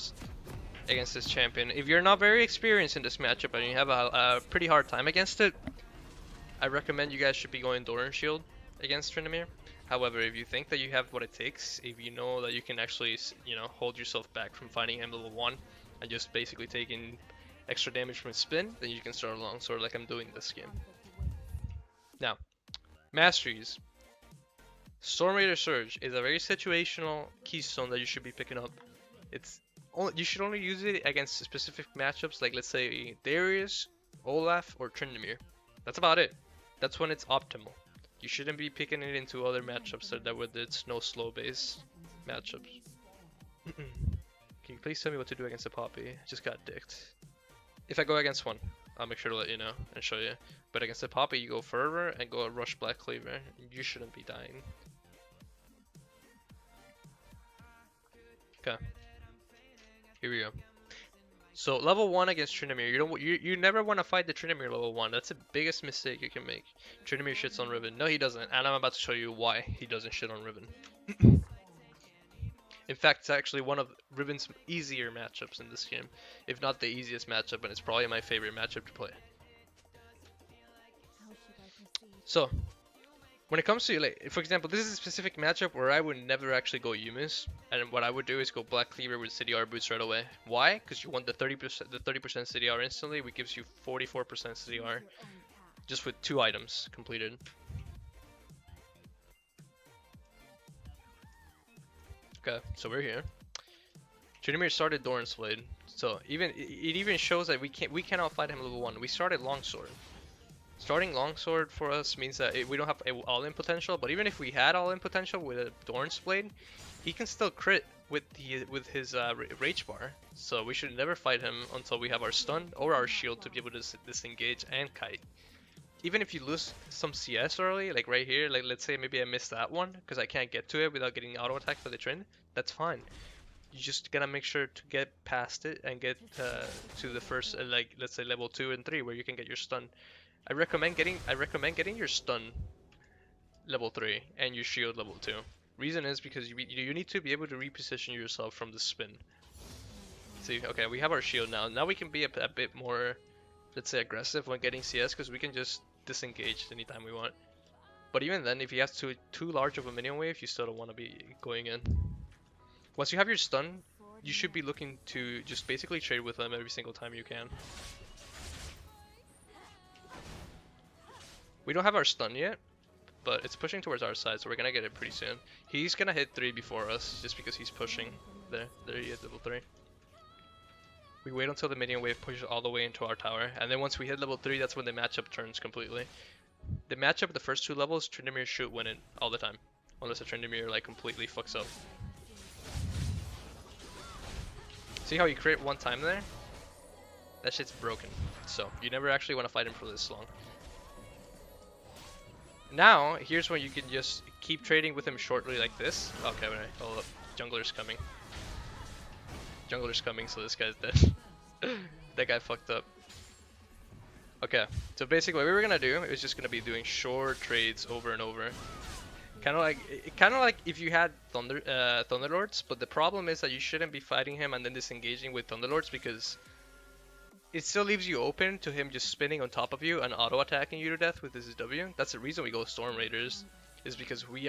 matchups against this champion. If you're not very experienced in this matchup and you have a pretty hard time against it, I recommend you guys should be going Doran Shield against Tryndamere. However, if you think that you have what it takes, if you know that you can actually, hold yourself back from fighting him level 1 and just basically taking extra damage from his spin, then you can start a longsword like I'm doing this game. Now, masteries. Storm Raider Surge is a very situational keystone that you should be picking up. You should only use it against specific matchups, like let's say Darius, Olaf, or Tryndamere. That's about it. That's when it's optimal. You shouldn't be picking it into other matchups that where it's no slow base matchups. Can you please tell me what to do against a Poppy? I just got dicked. If I go against one, I'll make sure to let you know and show you. But against a Poppy, you go Fervor and go Rush Black Cleaver. You shouldn't be dying. Okay. Here we go. So level 1 against Tryndamere, you never want to fight the Tryndamere level 1. That's the biggest mistake you can make. Tryndamere shits on Riven. No, he doesn't, and I'm about to show you why he doesn't shit on Riven. In fact, it's actually one of Riven's easier matchups in this game, if not the easiest matchup, and it's probably my favorite matchup to play. So, when it comes to, like, for example, this is a specific matchup where I would never actually go Yumis, and what I would do is go Black Cleaver with CDR boots right away. Why? Because you want the 30% CDR instantly, which gives you 44% CDR just with 2 items completed. Okay, so we're here. Tryndamere started Doran's Blade, so it even shows that we cannot fight him level 1. We started Longsword. Starting Longsword for us means that we don't have all-in potential, but even if we had all-in potential with a Doran's Blade, he can still crit with his Rage Bar. So we should never fight him until we have our stun or our shield to be able to disengage and kite. Even if you lose some CS early, like right here, like let's say maybe I missed that one because I can't get to it without getting auto attacked by the Trynd, that's fine. You just gotta make sure to get past it and get to the first, like let's say level 2 and 3 where you can get your stun. I recommend getting your stun level 3 and your shield level 2. Reason is because you need to be able to reposition yourself from the spin. See, okay, we have our shield now. Now we can be a bit more, let's say, aggressive when getting CS because we can just disengage anytime we want. But even then, if he has too large of a minion wave, you still don't want to be going in. Once you have your stun, you should be looking to just basically trade with them every single time you can. We don't have our stun yet, but it's pushing towards our side, so we're gonna get it pretty soon. He's gonna hit 3 before us, just because he's pushing. There he is, level 3. We wait until the minion wave pushes all the way into our tower, and then once we hit level 3, that's when the matchup turns completely. The matchup, the first 2 levels, Tryndamere should win it all the time, unless the Tryndamere like completely fucks up. See how he crit 1 time there? That shit's broken, so you never actually want to fight him for this long. Now, here's when you can just keep trading with him shortly like this. Okay, wait, hold up. Jungler's coming. Jungler's coming, so this guy's dead. That guy fucked up. Okay, so basically what we were gonna do is just gonna be doing short trades over and over. Kind of like if you had Thunderlords, but the problem is that you shouldn't be fighting him and then disengaging with Thunderlords because it still leaves you open to him just spinning on top of you and auto attacking you to death with his W. That's the reason we go Storm Raiders, is because we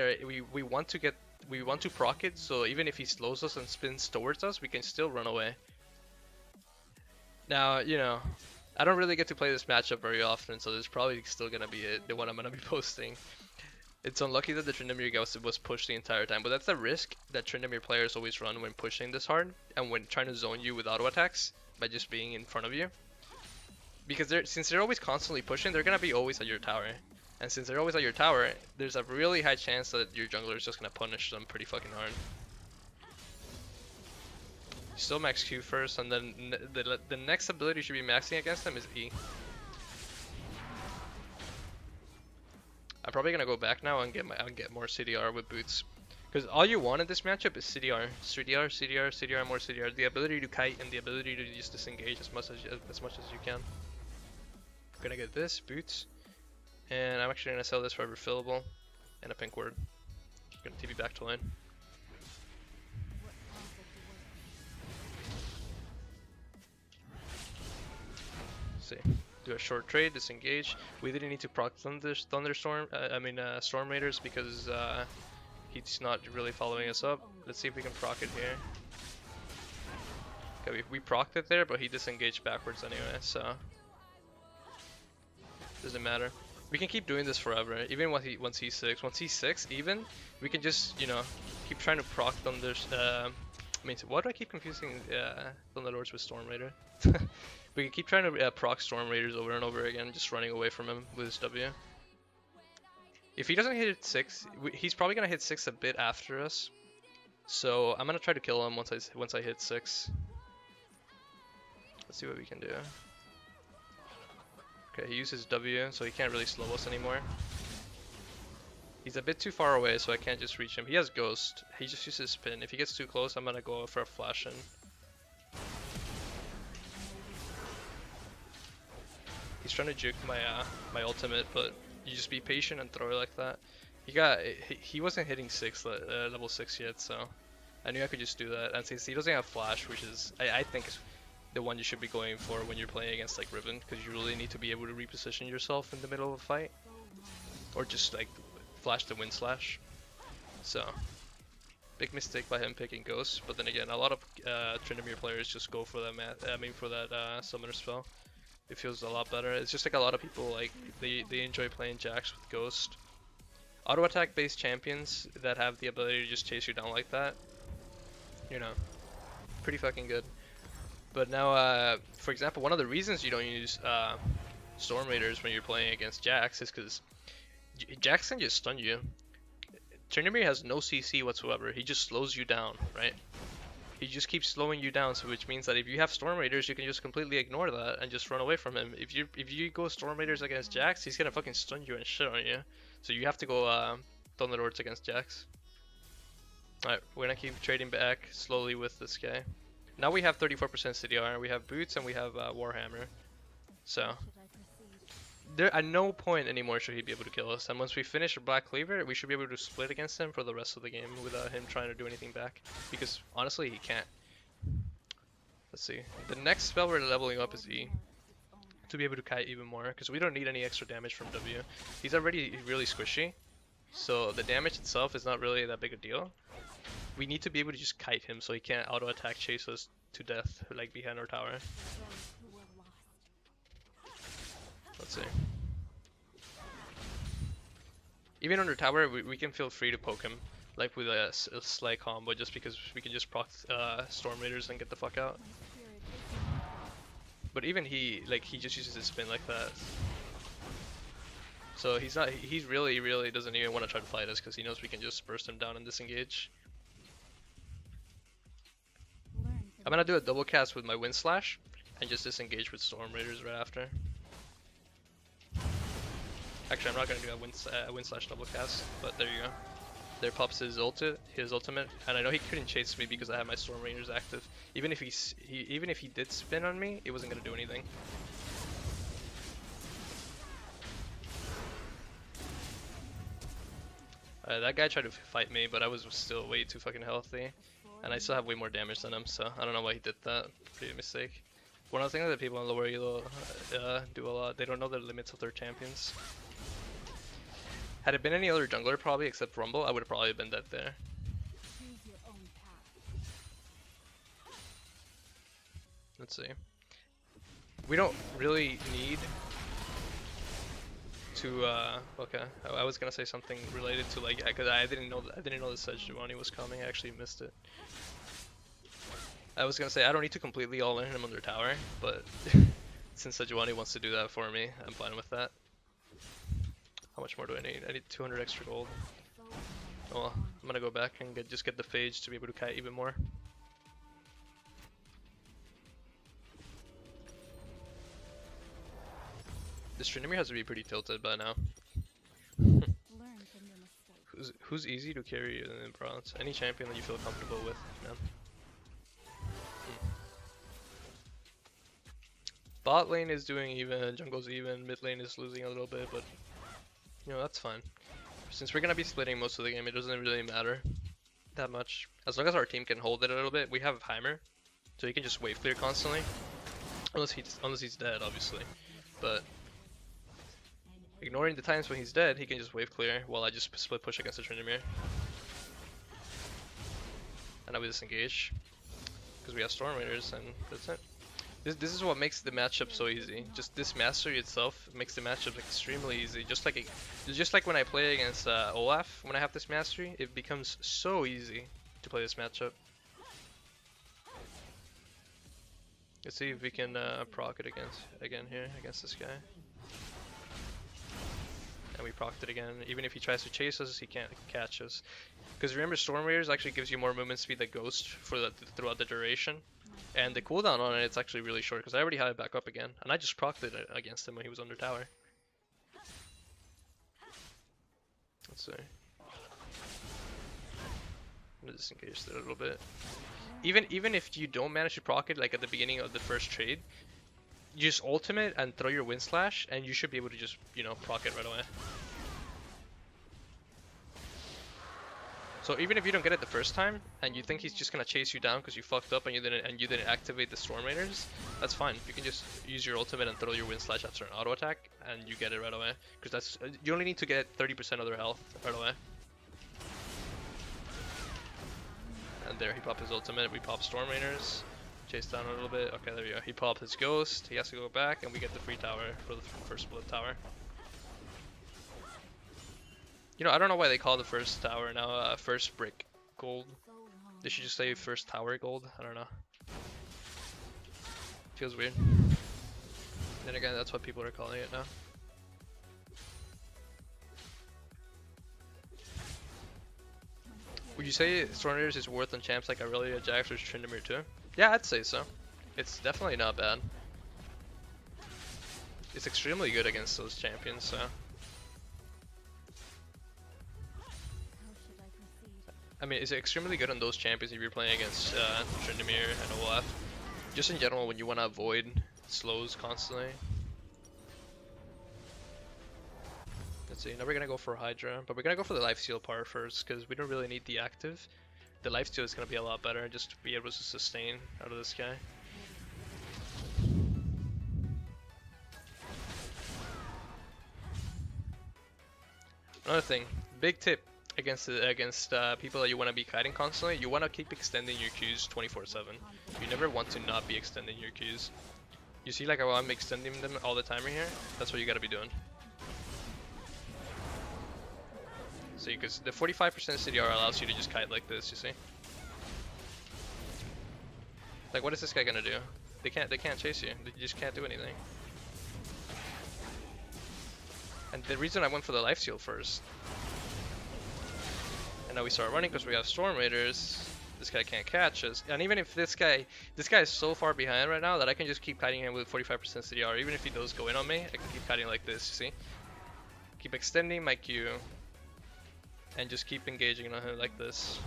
want to proc it, so even if he slows us and spins towards us, we can still run away. Now, you know, I don't really get to play this matchup very often, so there's probably still gonna be the one I'm gonna be posting. It's unlucky that the Tryndamere was pushed the entire time, but that's the risk that Tryndamere players always run when pushing this hard and when trying to zone you with auto attacks by just being in front of you. Because since they're always constantly pushing, they're gonna be always at your tower. And since they're always at your tower, there's a really high chance that your jungler is just gonna punish them pretty fucking hard. Still max Q first, and then the next ability you should be maxing against them is E. I'm probably gonna go back now and get more CDR with boots, because all you want in this matchup is CDR, more CDR. The ability to kite and the ability to just disengage as much as you can. I'm gonna get this boots, and I'm actually gonna sell this for a refillable and a pink word. I'm gonna TP back to lane. see. Do a short trade, disengage. We didn't need to proc thunderstorm. Storm Raiders because he's not really following us up. Let's see if we can proc it here. Okay, we procced it there, but he disengaged backwards anyway, so doesn't matter. We can keep doing this forever, even once he's 6. Once he's 6, even we can just keep trying to proc thunders. Why do I keep confusing Thunderlords with Storm Raider? We can keep trying to proc Storm Raiders over and over again, just running away from him with his W. If he doesn't hit 6, he's probably gonna hit 6 a bit after us. So I'm gonna try to kill him once I hit 6. Let's see what we can do. Okay, he uses W, so he can't really slow us anymore. He's a bit too far away, so I can't just reach him. He has Ghost. He just uses Spin. If he gets too close, I'm gonna go for a flash in. He's trying to juke my ultimate, but you just be patient and throw it like that. He wasn't hitting level 6 yet, so I knew I could just do that. And since he doesn't have flash, which is I think is the one you should be going for when you're playing against like Riven, because you really need to be able to reposition yourself in the middle of a fight, or just like flash the wind slash. So big mistake by him picking Ghost, but then again, a lot of Tryndamere players just go for that summoner spell. It feels a lot better. It's just like a lot of people like they enjoy playing Jax with Ghost. Auto attack based champions that have the ability to just chase you down like that, pretty fucking good. But now, for example, one of the reasons you don't use Storm Raiders when you're playing against Jax is because Jax can just stun you. Tryndamere has no CC whatsoever. He just slows you down, right? He just keeps slowing you down, so which means that if you have Storm Raiders, you can just completely ignore that and just run away from him. If you go Storm Raiders against Jax, he's gonna fucking stun you and shit on you. So you have to go Thunderlords against Jax. Alright, we're gonna keep trading back slowly with this guy. Now we have 34% CDR, we have Boots, and we have Warhammer. So there at no point anymore should he be able to kill us. And once we finish Black Cleaver, we should be able to split against him for the rest of the game without him trying to do anything back. Because honestly, he can't. Let's see. The next spell we're leveling up is E, to be able to kite even more, because we don't need any extra damage from W. He's already really squishy, so the damage itself is not really that big a deal. We need to be able to just kite him so he can't auto attack chase us to death like behind our tower. Let's see. Even under tower, we can feel free to poke him, like with a slight combo, just because we can just proc Storm Raiders and get the fuck out. But even he just uses his spin like that. So he really doesn't even want to try to fight us because he knows we can just burst him down and disengage. I'm gonna do a double cast with my Wind Slash and just disengage with Storm Raiders right after. Actually, I'm not gonna do a Wind Slash double cast, but there you go. There pops his ultimate, and I know he couldn't chase me because I have my Storm Raiders active. Even if he did spin on me, it wasn't gonna do anything. That guy tried to fight me, but I was still way too fucking healthy. And I still have way more damage than him, so I don't know why he did that. Pretty mistake. One of the things that people in lower elo do a lot, they don't know the limits of their champions. Had it been any other jungler probably except Rumble, I would have probably been dead there. Let's see. We don't really need to okay, I was gonna say something related to like, because I didn't know the Sejuani was coming. I actually missed it. I was gonna say I don't need to completely all in him under tower, but since Sejuani wants to do that for me, I'm fine with that. How much more do I need? I need 200 extra gold. Oh well, I'm gonna go back and just get the phage to be able to kite even more. This Tryndamere has to be pretty tilted by now. Who's easy to carry in bronze? Any champion that you feel comfortable with, man. Bot lane is doing even, jungle's even, mid lane is losing a little bit, but that's fine. Since we're gonna be splitting most of the game, it doesn't really matter that much. As long as our team can hold it a little bit, we have Heimer, so he can just wave clear constantly. Unless he's dead, obviously. But ignoring the times when he's dead, he can just wave clear while I just split push against the Tryndamere. And now we disengage because we have Storm Raiders, and that's it. This is what makes the matchup so easy. Just this mastery itself makes the matchup extremely easy. Just like when I play against Olaf, when I have this mastery, it becomes so easy to play this matchup. Let's see if we can proc it again here against this guy. And we procced it again. Even if he tries to chase us, he can't catch us. Because remember, Storm Raiders actually gives you more movement speed than Ghost throughout the duration. And the cooldown on it's actually really short because I already had it back up again. And I just procced it against him when he was under tower. Let's see. I'm gonna disengage there a little bit. Even if you don't manage to proc it like at the beginning of the first trade, you just ultimate and throw your wind slash and you should be able to just, you know, proc it right away. So even if you don't get it the first time and you think he's just gonna chase you down because you fucked up and you didn't activate the Storm Raiders, that's fine. You can just use your ultimate and throw your wind slash after an auto attack and you get it right away. Because that's you only need to get 30% of their health right away. And there he popped his ultimate. We pop Storm Raiders. Chase down a little bit. Okay, there we go. He popped his ghost. He has to go back and we get the free tower for the first split tower. You know, I don't know why they call the first tower now first brick gold. They should just say first tower gold. I don't know. Feels weird. Then again, that's what people are calling it now. Would you say Storm Raiders is worth on champs like Aurelia, Jax, or Tryndamere too? Yeah, I'd say so. It's definitely not bad. It's extremely good against those champions, so. I mean, it's extremely good on those champions if you're playing against Tryndamere and Olaf. Just in general, when you want to avoid slows constantly. Let's see, now we're gonna go for Hydra, but we're gonna go for the lifesteal part first because we don't really need the active. The lifesteal is gonna be a lot better just to be able to sustain out of this guy. Another thing, big tip against people that you want to be kiting constantly, you want to keep extending your Qs 24/7. You never want to not be extending your Qs. You see like how I'm extending them all the time right here? That's what you gotta be doing. See, because the 45% CDR allows you to just kite like this, you see? Like, what is this guy gonna do? They can't chase you. They just can't do anything. And the reason I went for the lifesteal first, and now we start running because we have Storm Raiders. This guy can't catch us. And even if this guy is so far behind right now that I can just keep kiting him with 45% CDR. Even if he does go in on me, I can keep kiting like this, you see? Keep extending my Q. And just keep engaging on him like this.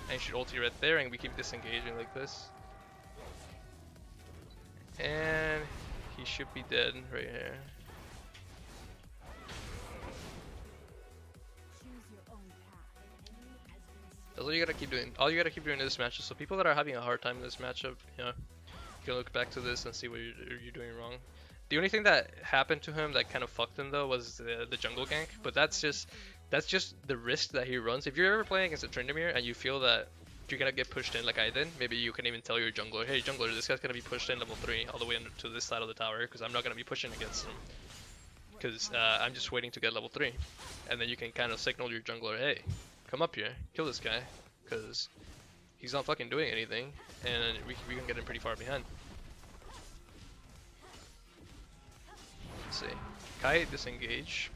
And he should ulti right there and we keep disengaging like this. And he should be dead right here. That's all you gotta keep doing. All you gotta keep doing in this matchup. So people that are having a hard time in this matchup, you know, you can look back to this and see what you're doing wrong. The only thing that happened to him that kind of fucked him though was the jungle gank, but that's just the risk that he runs. If you're ever playing against a Tryndamere and you feel that you're gonna get pushed in like I did, maybe you can even tell your jungler, hey jungler, this guy's gonna be pushed in level 3 all the way to this side of the tower because I'm not gonna be pushing against him. Because I'm just waiting to get level 3. And then you can kind of signal your jungler, hey, come up here, kill this guy, because he's not fucking doing anything, and we can get him pretty far behind. Let's see. Kai disengage.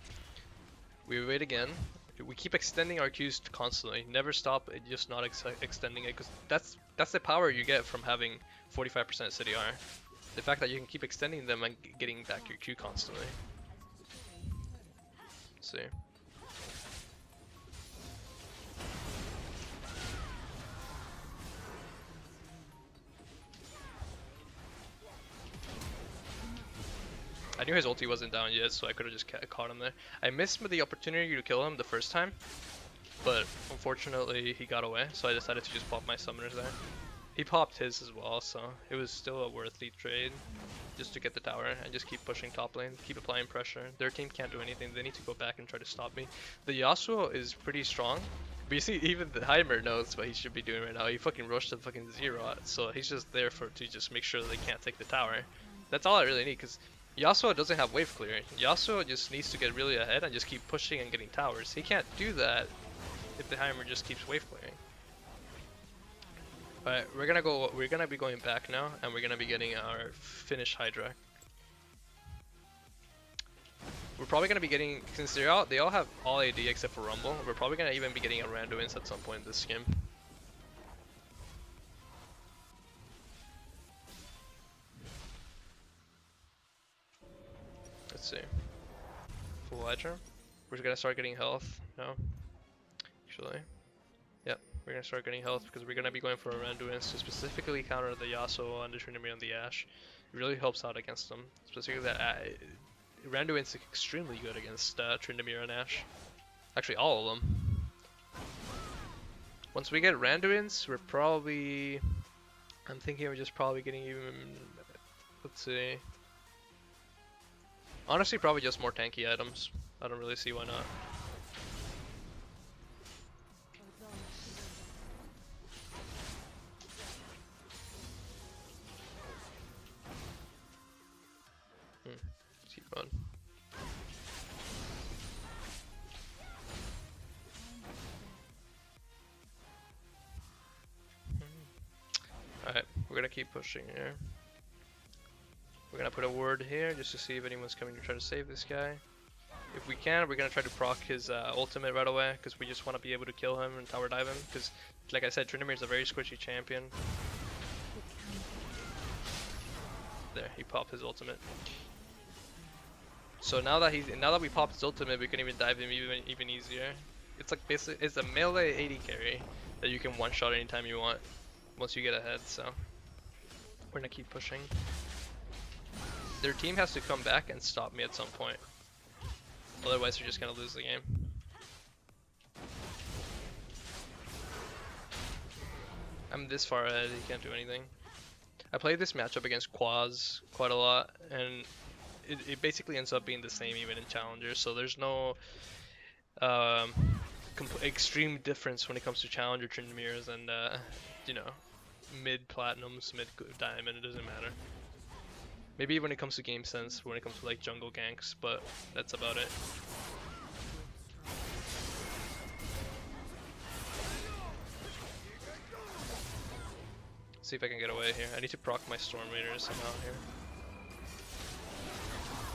We wait again. We keep extending our Qs constantly. Never stop just not extending it, because that's the power you get from having 45% CDR. The fact that you can keep extending them and getting back your Q constantly. Let's see. I knew his ulti wasn't down yet, so I could have just caught him there. I missed the opportunity to kill him the first time, but unfortunately he got away, so I decided to just pop my summoners there. He popped his as well, so it was still a worthy trade just to get the tower and just keep pushing top lane, keep applying pressure. Their team can't do anything. They need to go back and try to stop me. The Yasuo is pretty strong, but you see, even the Heimer knows what he should be doing right now. He fucking rushed to fucking zero, so he's just there to just make sure that they can't take the tower. That's all I really need, because Yasuo doesn't have wave clear. Yasuo just needs to get really ahead and just keep pushing and getting towers. He can't do that if the Heimer just keeps wave clearing. Alright, we're gonna be going back now, and we're gonna be getting our Finnish Hydra. We're probably gonna be getting, since they all have all AD except for Rumble, we're probably gonna even be getting a Randuin's at some point in this game. Let's see. Full Hydra. We're gonna start getting health now. Actually. Yep, we're gonna start getting health because we're gonna be going for a Randuin's to specifically counter the Yasuo and the Tryndamere and the Ashe. It really helps out against them. Specifically that Randuin's is extremely good against Tryndamere and Ashe. Actually, all of them. Once we get Randuin's, we're probably... I'm thinking we're just probably getting even... Let's see... Honestly, probably just more tanky items. I don't really see why not. Let's keep going. Alright, we're gonna keep pushing here. We're gonna put a ward here just to see if anyone's coming to try to save this guy. If we can, we're gonna try to proc his ultimate right away, because we just want to be able to kill him and tower dive him. Because, like I said, Tryndamere is a very squishy champion. There, he popped his ultimate. So now that we popped his ultimate, we can even dive him even easier. It's like basically it's a melee AD carry that you can one shot anytime you want once you get ahead. So we're gonna keep pushing. Their team has to come back and stop me at some point. Otherwise, we're just gonna lose the game. I'm this far ahead, he can't do anything. I played this matchup against Quaz quite a lot, and it basically ends up being the same even in Challenger, so there's no extreme difference when it comes to Challenger Tryndameres and, you know, mid-platinums, mid-diamond, it doesn't matter. Maybe when it comes to game sense, when it comes to like jungle ganks, but that's about it. See if I can get away here. I need to proc my Storm Raiders somehow here.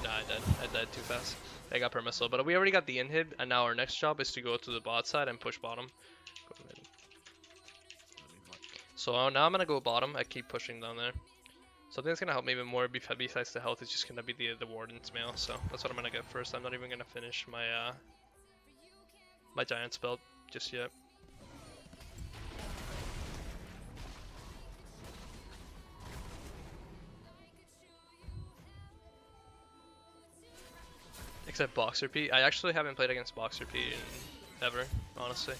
Nah, I died too fast. I got permissible, but we already got the inhib, and now our next job is to go to the bot side and push bottom. So now I'm gonna go bottom. I keep pushing down there. Something that's gonna help me even more besides the health is just gonna be the Warden's Mail, so that's what I'm gonna get first. I'm not even gonna finish my my giant spell just yet. Except Boxer P. I actually haven't played against Boxer P ever, honestly.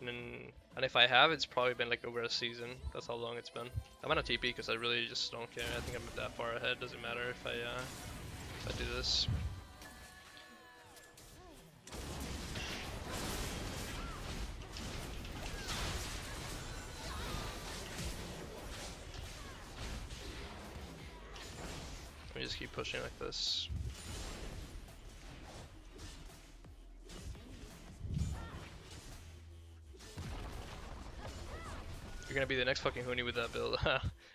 And if I have, it's probably been like over a season. That's how long it's been. I'm on a TP because I really just don't care. I think I'm that far ahead. Doesn't matter if I do this. Let me just keep pushing like this. You're gonna be the next fucking Huni with that build.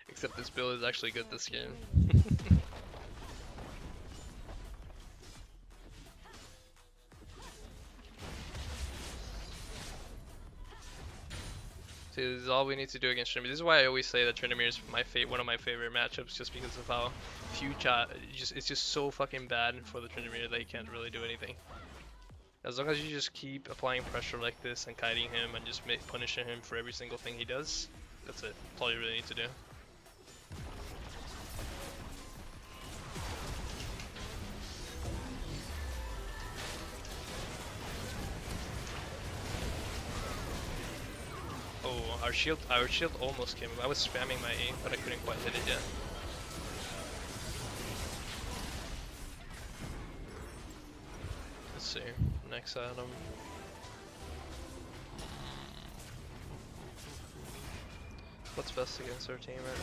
Except this build is actually good this game. See, this is all we need to do against Tryndamere. This is why I always say that Tryndamere is one of my favorite matchups, just because of how few it's just so fucking bad for the Tryndamere that he can't really do anything. As long as you just keep applying pressure like this and kiting him and just punishing him for every single thing he does, that's it. That's all you really need to do. Oh, Our shield almost came up. I was spamming my aim, but I couldn't quite hit it yet. Let's see. Next item. What's best against our team right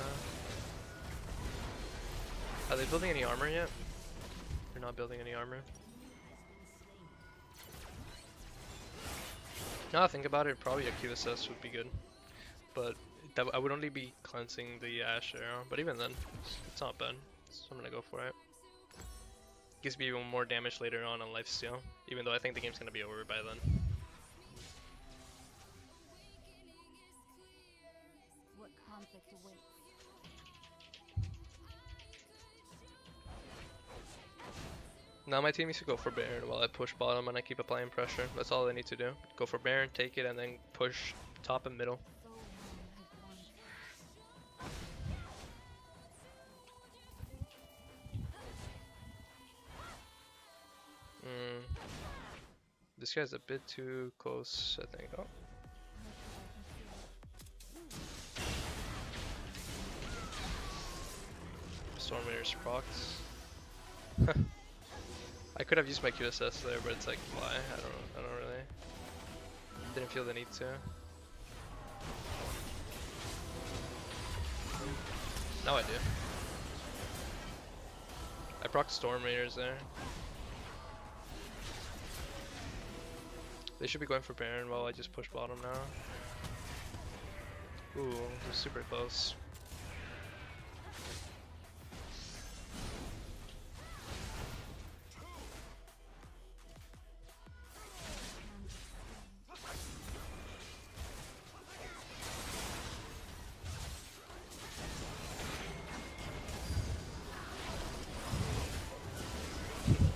now? Are they building any armor yet? They're not building any armor. Now I think about it, probably a QSS would be good. But I would only be cleansing the Ash arrow. But even then, it's not bad. So I'm gonna go for it. Gives me even more damage later on lifesteal. Even though I think the game's gonna be over by then. What conflict awaits? Now my team needs to go for Baron while I push bottom and I keep applying pressure. That's all I need to do. Go for Baron, take it, and then push top and middle. This guy's a bit too close, I think. Oh. Stormware's procs. I could have used my QSS there, but it's like, why? I don't really. Didn't feel the need to. Now I do. I proc Storm Raiders there. They should be going for Baron while I just push bottom now. Ooh, they're super close.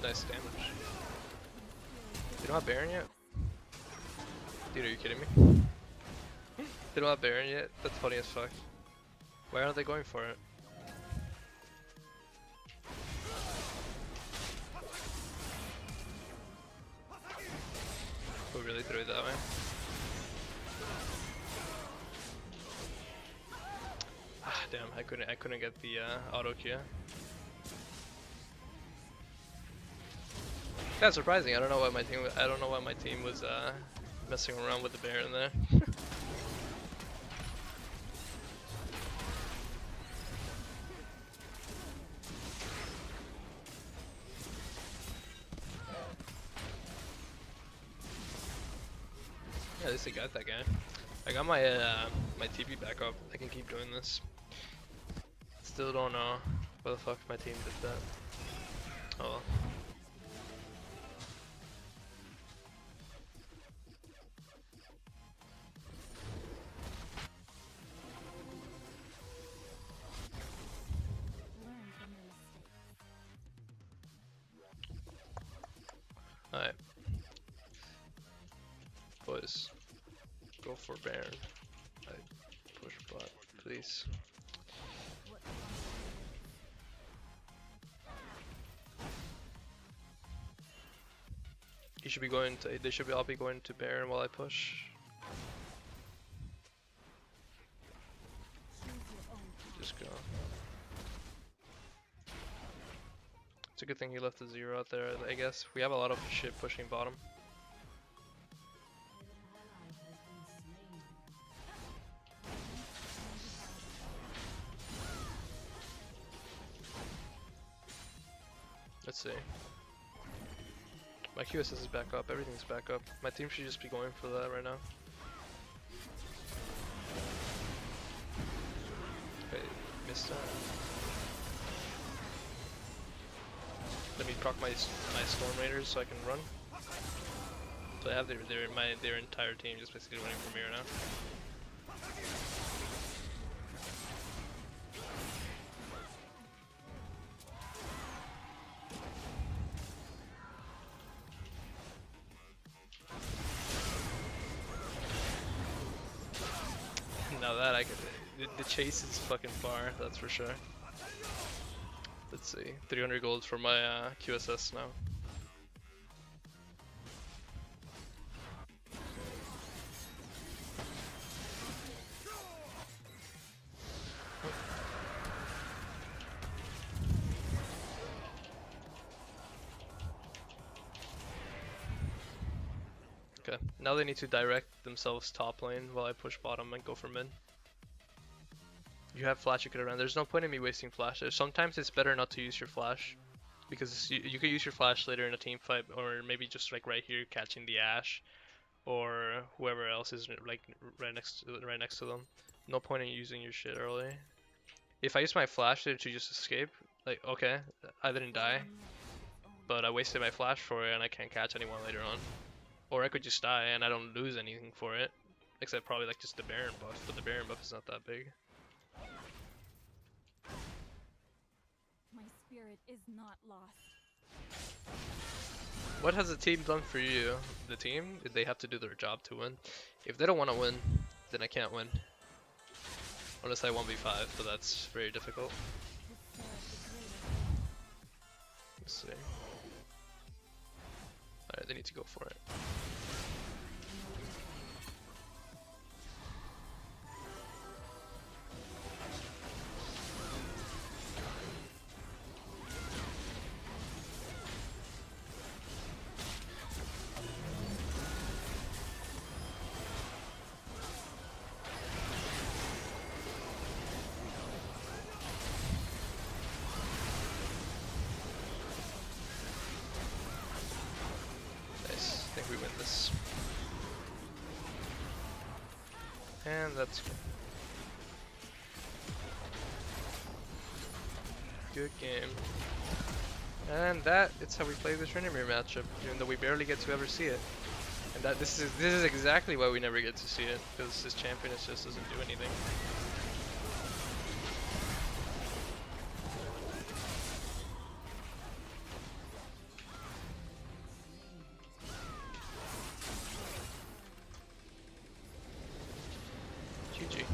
Nice damage. They don't have Baron yet? Dude, are you kidding me? They don't have Baron yet? That's funny as fuck. Why aren't they going for it? We really threw it that way. Ah, damn! I couldn't get the auto Q. That's surprising. I don't know why my team was messing around with the Baron there. Yeah, at least I got that guy. I got my my TP back up. I can keep doing this. Still don't know why the fuck my team did that. Oh well. Alright. Boys. Go for Baron. I push bot, please. You should be going to, they should all be going to Baron while I push. Just go. It's a good thing he left the 0 out there, I guess. We have a lot of shit pushing bottom. Let's see. My QSS is back up, everything's back up. My team should just be going for that right now. Okay, missed that. Let me proc my Storm Raiders so I can run. So I have their entire team just basically running from here now. Now that I could, the chase is fucking far, that's for sure. Let's see, 300 gold for my QSS now. Now they need to direct themselves top lane while I push bottom and go for mid. You have flash, you could run. There's no point in me wasting flashes. Sometimes it's better not to use your flash, because you could use your flash later in a team fight, or maybe just like right here catching the Ashe, or whoever else is like right next to them. No point in using your shit early. If I use my flash there to just escape, like okay, I didn't die, but I wasted my flash for it and I can't catch anyone later on. Or I could just die and I don't lose anything for it, except probably like just the Baron buff, but the Baron buff is not that big. My spirit is not lost. What has the team done for you? The team, they have to do their job to win. If they don't want to win, then I can't win. Unless I 1v5, but that's very difficult. Let's see. Alright, they need to go for it. I think we win this. And that's good game. And it's how we play the Trinity matchup, even though we barely get to ever see it. And this is exactly why we never get to see it, because this champion just doesn't do anything. GG.